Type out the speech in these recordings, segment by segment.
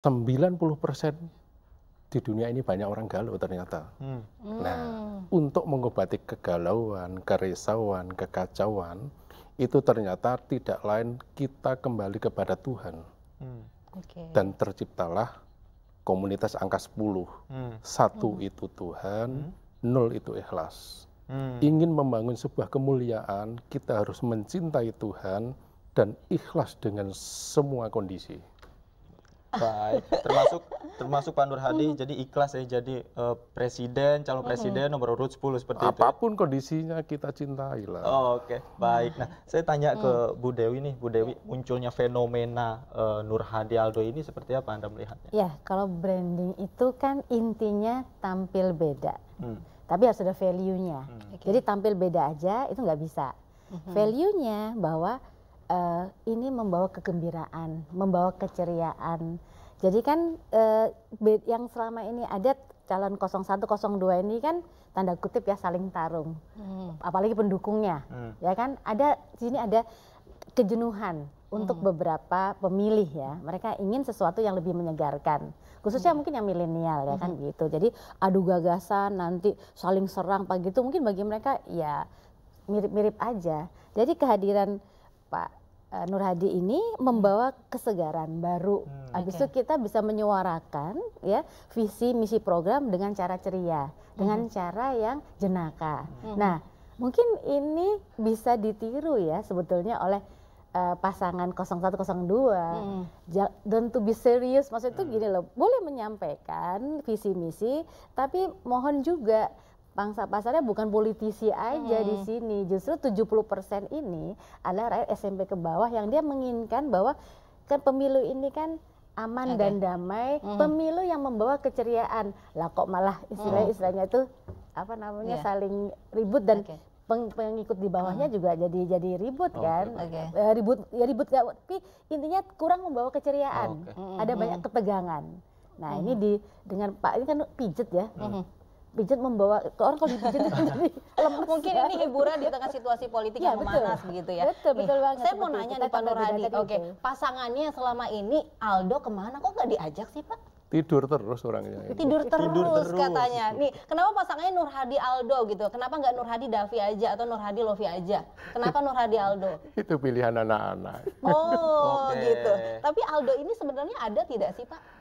90% di dunia ini banyak orang galau ternyata. Nah, untuk mengobati kegalauan, kerisauan, kekacauan, itu ternyata tidak lain kita kembali kepada Tuhan. Dan terciptalah komunitas angka 10. Satu itu Tuhan, 0 itu ikhlas. Ingin membangun sebuah kemuliaan, kita harus mencintai Tuhan dan ikhlas dengan semua kondisi. Baik, termasuk Pak Nur Hadi jadi ikhlas ya jadi presiden, calon presiden nomor urut 10 seperti itu. Apapun kondisinya kita cintai lah. Oke, baik. Nah, saya tanya ke Bu Dewi nih, Bu Dewi, munculnya fenomena Nur Hadi Aldo ini seperti apa Anda melihatnya? Ya, kalau branding itu kan intinya tampil beda, tapi harus ada value-nya. Jadi tampil beda aja itu nggak bisa. Value-nya bahwa ini membawa kegembiraan, membawa keceriaan. Jadi kan yang selama ini ada calon 01, 02 ini kan tanda kutip ya saling tarung, apalagi pendukungnya, ya kan. Ada di sini ada kejenuhan untuk beberapa pemilih ya. Mereka ingin sesuatu yang lebih menyegarkan, khususnya mungkin yang milenial ya kan gitu. Jadi adu gagasan nanti saling serang pagi itu mungkin bagi mereka ya mirip-mirip aja. Jadi kehadiran Pak Nur Hadi ini membawa kesegaran baru. Habis itu kita bisa menyuarakan ya visi misi program dengan cara ceria, dengan cara yang jenaka. Nah, mungkin ini bisa ditiru ya sebetulnya oleh pasangan 0102. Don't to be serious, maksud itu gini loh, boleh menyampaikan visi misi, tapi mohon juga pangsa pasarnya bukan politisi aja di sini. Justru 70% ini adalah rakyat SMP ke bawah yang dia menginginkan bahwa kan pemilu ini kan aman dan damai, pemilu yang membawa keceriaan. Lah kok malah istilahnya itu apa namanya saling ribut dan pengikut di bawahnya juga jadi ribut kan. Ribut gak, tapi intinya kurang membawa keceriaan. Ada banyak ketegangan. Nah, ini dengan Pak ini kan pijet ya. Pijet membawa orang kalau dipijit itu jadi lemes. Mungkin ini hiburan di tengah situasi politik yang memanas begitu ya. Betul banget. Saya mau nanya nih Pak Nur Hadi, pasangannya selama ini Aldo kemana? Kok nggak diajak sih Pak? Tidur terus orangnya. Tidur terus katanya. Nih, kenapa pasangannya Nur Hadi Aldo gitu? Kenapa nggak Nur Hadi Davi aja atau Nur Hadi Lovi aja? Kenapa Nur Hadi Aldo? Itu pilihan anak-anak. Oh gitu. Tapi Aldo ini sebenarnya ada tidak sih Pak?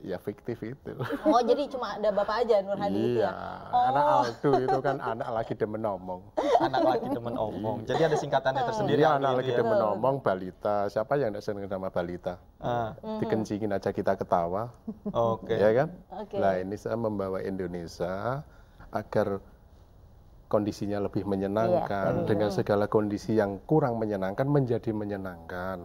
Ya fiktif itu. Oh jadi cuma ada bapak aja Nur Hadi itu ya? Anak Aldo itu kan anak lagi demen omong. Anak lagi demen omong. Jadi ada singkatannya tersendiri. Iya, anak lagi demen omong, balita. Siapa yang tidak senang sama balita? Dikencingin aja kita ketawa. Ya kan? Nah ini saya membawa Indonesia agar kondisinya lebih menyenangkan. Dengan segala kondisi yang kurang menyenangkan menjadi menyenangkan.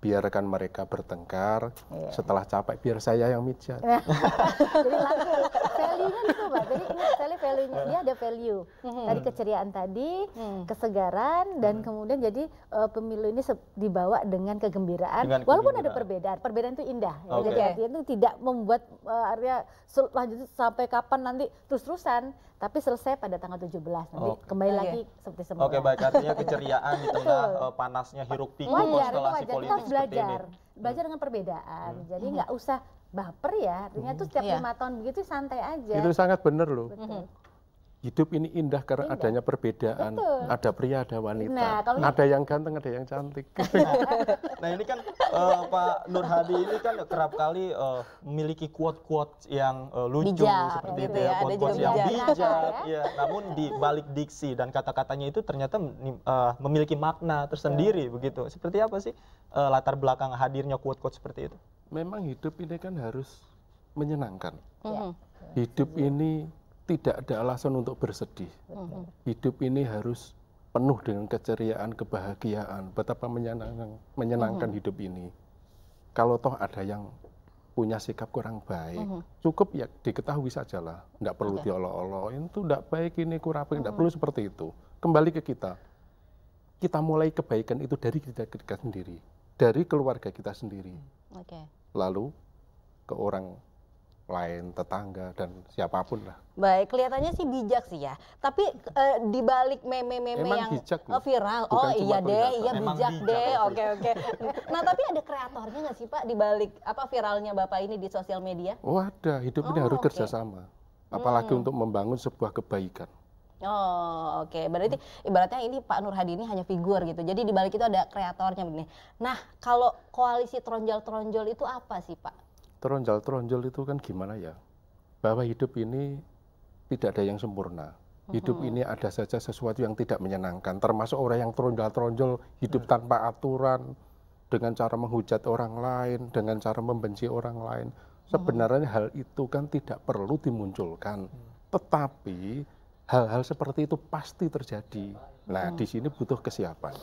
Biarkan mereka bertengkar, setelah capek biar saya yang mijat. Jadi laku, value-nya itu Pak, jadi ingat sekali value-nya, dia ada value. Tadi keceriaan tadi, kesegaran, dan kemudian jadi pemilu ini dibawa dengan kegembiraan, walaupun ada perbedaan itu indah. Jadi artinya itu tidak membuat area lanjut sampai kapan nanti terus-terusan, tapi selesai pada tanggal 17 nanti kembali lagi seperti semula. Oke, baik, artinya keceriaan di tengah panasnya hiruk pikuk konstelasi politik seperti ini. Belajar dengan perbedaan, jadi nggak usah baper ya, artinya tuh setiap 5 tahun begitu santai aja. Itu sangat benar loh. Hidup ini indah karena adanya perbedaan. Ada pria, ada wanita. Nah, ada yang ganteng, ada yang cantik. Nah ini kan Pak Nur Hadi ini kan kerap kali memiliki quote-quote yang lucu bijak, seperti gitu itu ya, quote-quote yang bijak. Ya, namun di balik diksi dan kata-katanya itu ternyata memiliki makna tersendiri begitu. Seperti apa sih latar belakang hadirnya quote-quote seperti itu? Memang hidup ini kan harus menyenangkan. Hidup ini tidak ada alasan untuk bersedih. Hidup ini harus penuh dengan keceriaan, kebahagiaan. Betapa menyenangkan hidup ini. Kalau toh ada yang punya sikap kurang baik, cukup ya diketahui sajalah. Nggak perlu diolok-olok. Itu nggak baik, ini kurang baik. Nggak perlu seperti itu. Kembali ke kita. Kita mulai kebaikan itu dari kita sendiri. Dari keluarga kita sendiri. Lalu ke orang lain, tetangga, dan siapapun lah. Baik, kelihatannya sih bijak sih ya. Tapi di balik meme-meme Emang yang bijak loh. viral, Bukan oh cuma iya deh, kelihatan. iya Emang bijak bijak, deh. Lofi. Oke, oke. Nah, tapi ada kreatornya nggak sih Pak di balik apa viralnya Bapak ini di sosial media? Oh ada, hidup ini Oh, harus oke. kerjasama. Apalagi untuk membangun sebuah kebaikan. Oh, oke. Berarti ibaratnya ini Pak Nur Hadi ini hanya figur gitu. Jadi di balik itu ada kreatornya begini. Nah, kalau koalisi tronjol-tronjol itu apa sih Pak? Tronjol-tronjol itu kan gimana ya? Bahwa hidup ini tidak ada yang sempurna. Hidup ini ada saja sesuatu yang tidak menyenangkan. Termasuk orang yang tronjol-tronjol hidup tanpa aturan, dengan cara menghujat orang lain, dengan cara membenci orang lain. Sebenarnya hal itu kan tidak perlu dimunculkan. Tetapi hal-hal seperti itu pasti terjadi. Nah, di sini butuh kesiapan.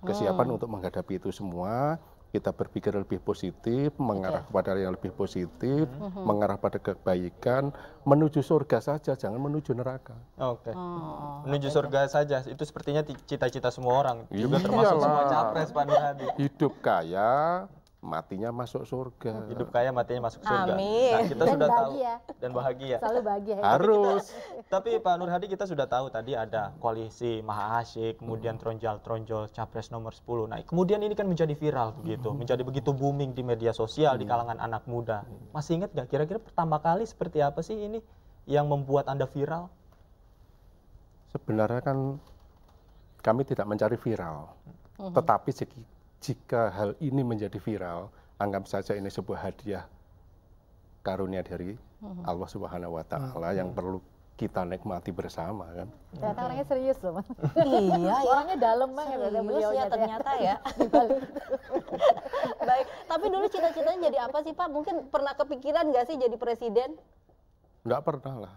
Kesiapan untuk menghadapi itu semua. Kita berpikir lebih positif, mengarah kepada yang lebih positif, mengarah pada kebaikan, menuju surga saja, jangan menuju neraka. Oke. Menuju surga saja, itu sepertinya cita-cita semua orang, juga termasuk semua capres Pak Nur Hadi. Hidup kaya, matinya masuk surga. Hidup kaya, matinya masuk surga. Amin. Nah, kita Dan sudah bahagia. tahu dan bahagia. Selalu bahagia. Harus. Tapi Pak Nur Hadi kita sudah tahu tadi ada koalisi Maha Asyik, kemudian tronjol capres nomor 10. Nah, kemudian ini kan menjadi viral begitu, menjadi begitu booming di media sosial di kalangan anak muda. Masih ingat nggak kira-kira pertama kali seperti apa sih ini yang membuat Anda viral? Sebenarnya kan kami tidak mencari viral. Tetapi jika hal ini menjadi viral, anggap saja ini sebuah hadiah karunia dari Allah Subhanahu wa Ta'ala yang perlu kita nikmati bersama kan. Ternyata orangnya serius loh, Mas. Iya, ya. Orangnya dalam banget ada Serius beliaunya ya teh. ternyata ya. Baik, tapi dulu cita-citanya jadi apa sih Pak? Mungkin pernah kepikiran nggak sih jadi presiden? Nggak pernah lah,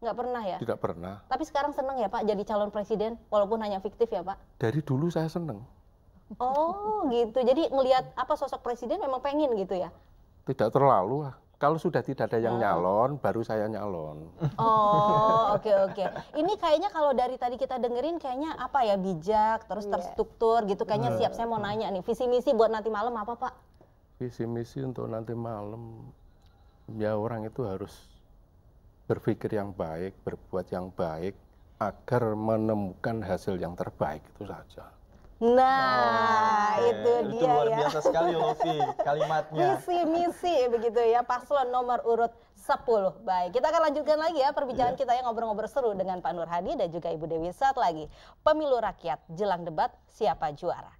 Nggak pernah ya? tidak pernah. Tapi sekarang seneng ya Pak jadi calon presiden, walaupun hanya fiktif ya Pak? Dari dulu saya seneng. Oh gitu, jadi ngelihat apa sosok presiden memang pengen gitu ya? Tidak terlalu lah. Kalau sudah tidak ada yang nyalon, baru saya nyalon. Oh oke oke. Ini kayaknya kalau dari tadi kita dengerin kayaknya apa ya bijak, terus terstruktur gitu. Kayaknya siap. Saya mau nanya nih, visi misi buat nanti malam apa Pak? Visi misi untuk nanti malam, ya orang itu harus berpikir yang baik, berbuat yang baik, agar menemukan hasil yang terbaik itu saja. Nah itu Itu dia luar ya. biasa sekali Lofi kalimatnya. Visi misi begitu ya, paslon nomor urut 10. Baik, kita akan lanjutkan lagi ya perbincangan kita yang ngobrol-ngobrol seru dengan Pak Nur Hadi dan juga Ibu Dewi saat lagi. Pemilu rakyat jelang debat, siapa juara?